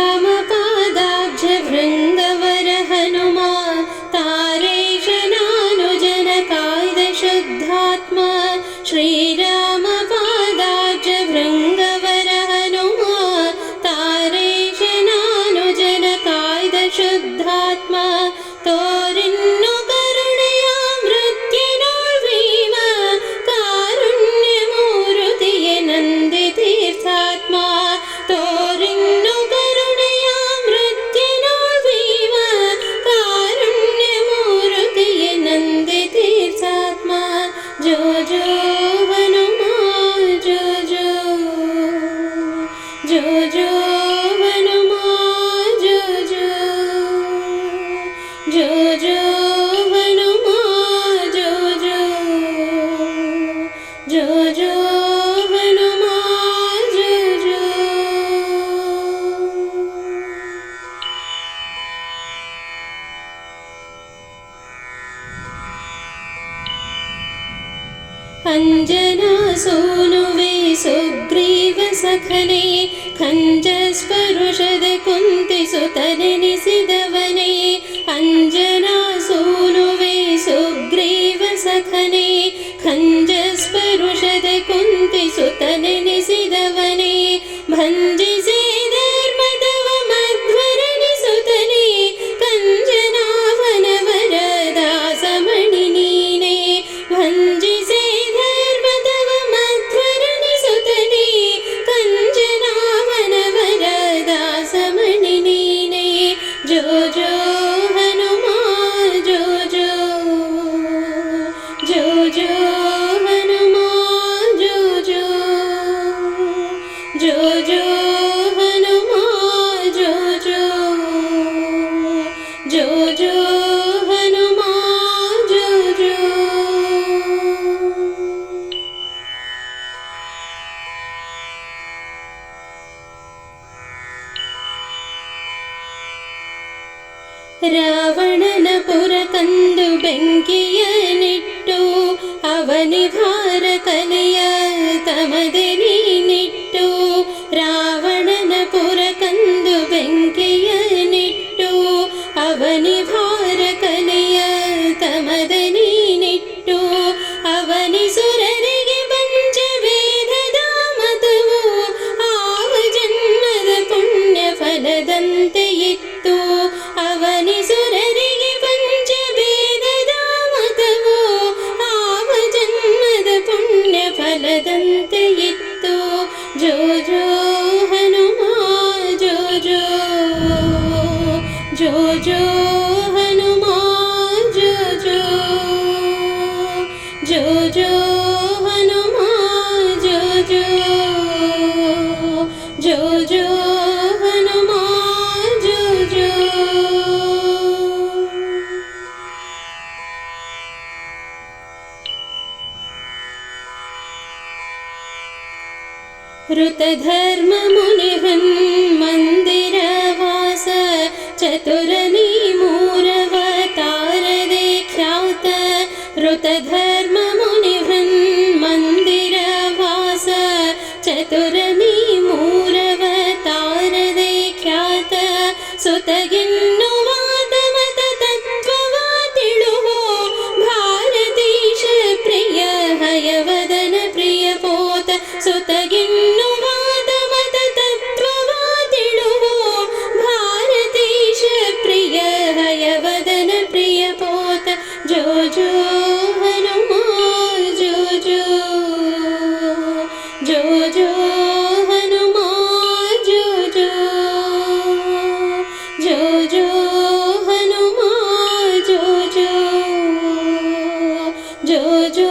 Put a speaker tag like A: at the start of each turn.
A: श्रीरामपादाब्ज भृङ्गवर हनुमा तारेश नानुजन कायद शुद्धात्मा श्रीरामपादाब्ज भृङ्गवर हनुमा तारेश नानुजन कायद शुद्धात्मा तोरिन्नु करुणया मृत्युनोर्वीम कारुण्यमूर्तिये नन्दी तीर्थात्मा तोरिन्नु करुणया मृत्युनोर्वीम कारुण्यमूर्तिये नन्दी तीर्थात्मा जो जो हनुमान जो जो जो जो हनुमान जो जो जो जो हनुमान जो जो जो जो हनुमान जो जो अंजना सोनुवे सुग्रीव सखने खंजस्परुषद कुंति सुतनेनिसिदवने अंजना सोनुवे सुग्रीव सखने खंजस्परुषद कुंति सुतनेनिसिदवने भंजिसे धर्मदव मध्वरनि सुतने कंजनावन वरदासमणि नीने भंजिसे धर्मदव मध्वरनि सुतने कंजनावन वरदासमणि नीने जो जो हनुमान जो जो जो जो हनुमान जो जो जो जो हनुमान जो जो जो जो हनुमान जो जो ರಾವಣನ ಪುರ ಕಂದು ಬೆಂಕಿಯನಿಟ್ಟು ಅವನಿ ಭಾರ ಕಲೆಯ ತಮದೆ ನೀನಿಟ್ಟು ರಾವಣನ ಪುರ ಕಂದು ಬೆಂಕಿಯನಿಟ್ಟು ಅವನಿ ಭಾರ ಕಲೆಯ ತಮದೆ ನೀನಿಟ್ಟು ಅವನಿ ಸುರರಿಗೆ ಪಂಚ ವೇದದ ಮತವು ಆವ ಜನ್ಮದ ಪುಣ್ಯ ಫಲದಂತೆ ಇತ್ತು ಅವನಿ ಸುರರಿಗೆ ಪಂಚ ವೇದದ ಮತವು ಆವ ಜನ್ಮದ ಪುಣ್ಯ ಫಲದಂತೆ ಇತ್ತು ಜೋ ಜೋ ಹನುಮಾನ್ ಜೋ ಜೋ ಜೋ ಜೋ ಹನುಮಾನ್ ಜೋ ಜೋ ಜೋ ಜೋ ಹನುಮಾನ್ ಜೋ ಜೋ ಜೋ ಜೋ ಹನುಮಾನ್ ಜೋ ಜೋ ಋತಧರ್ಮ ಮುನಿಹನ್ ಮಂದಿರ ವಾಸ ಚತುರನಿ ಮೂರವತಾರದೆ ಖ್ಯಾತ ಋತಧರ್ಮ ಮುನಿಹನ್ ಮಂದಿರ ವಾಸ ಚತುರನಿ ಮೂರವತಾರದೆ ಖ್ಯಾತ ಸುತಗಿನ್ನುವಾದ ಮತ ತತ್ವವ ತಿಳುವೋ ಭಾರತೀಶ ಪ್ರಿಯ ಹಯವದನ ಪ್ರಿಯ ಪೋತ ಸುತಗಿನ್ನುವಾದ ಮತ ತತ್ವವ ತಿಳುವೋ ಭಾರತೀಶ ಪ್ರಿಯ ಹಯವದನ ಪ್ರಿಯ ಪೋತ ಜೋ ಜೋ ಹನುಮಾನ್ ಜೋ ಜೋ ಜೋ ಜೋ ಹನುಮಾನ್ ಜೋ ಜೋ ಜೋ ಜೋ ಹನುಮಾನ್ ಜೋ ಜೋ ಜೋ ಜೋ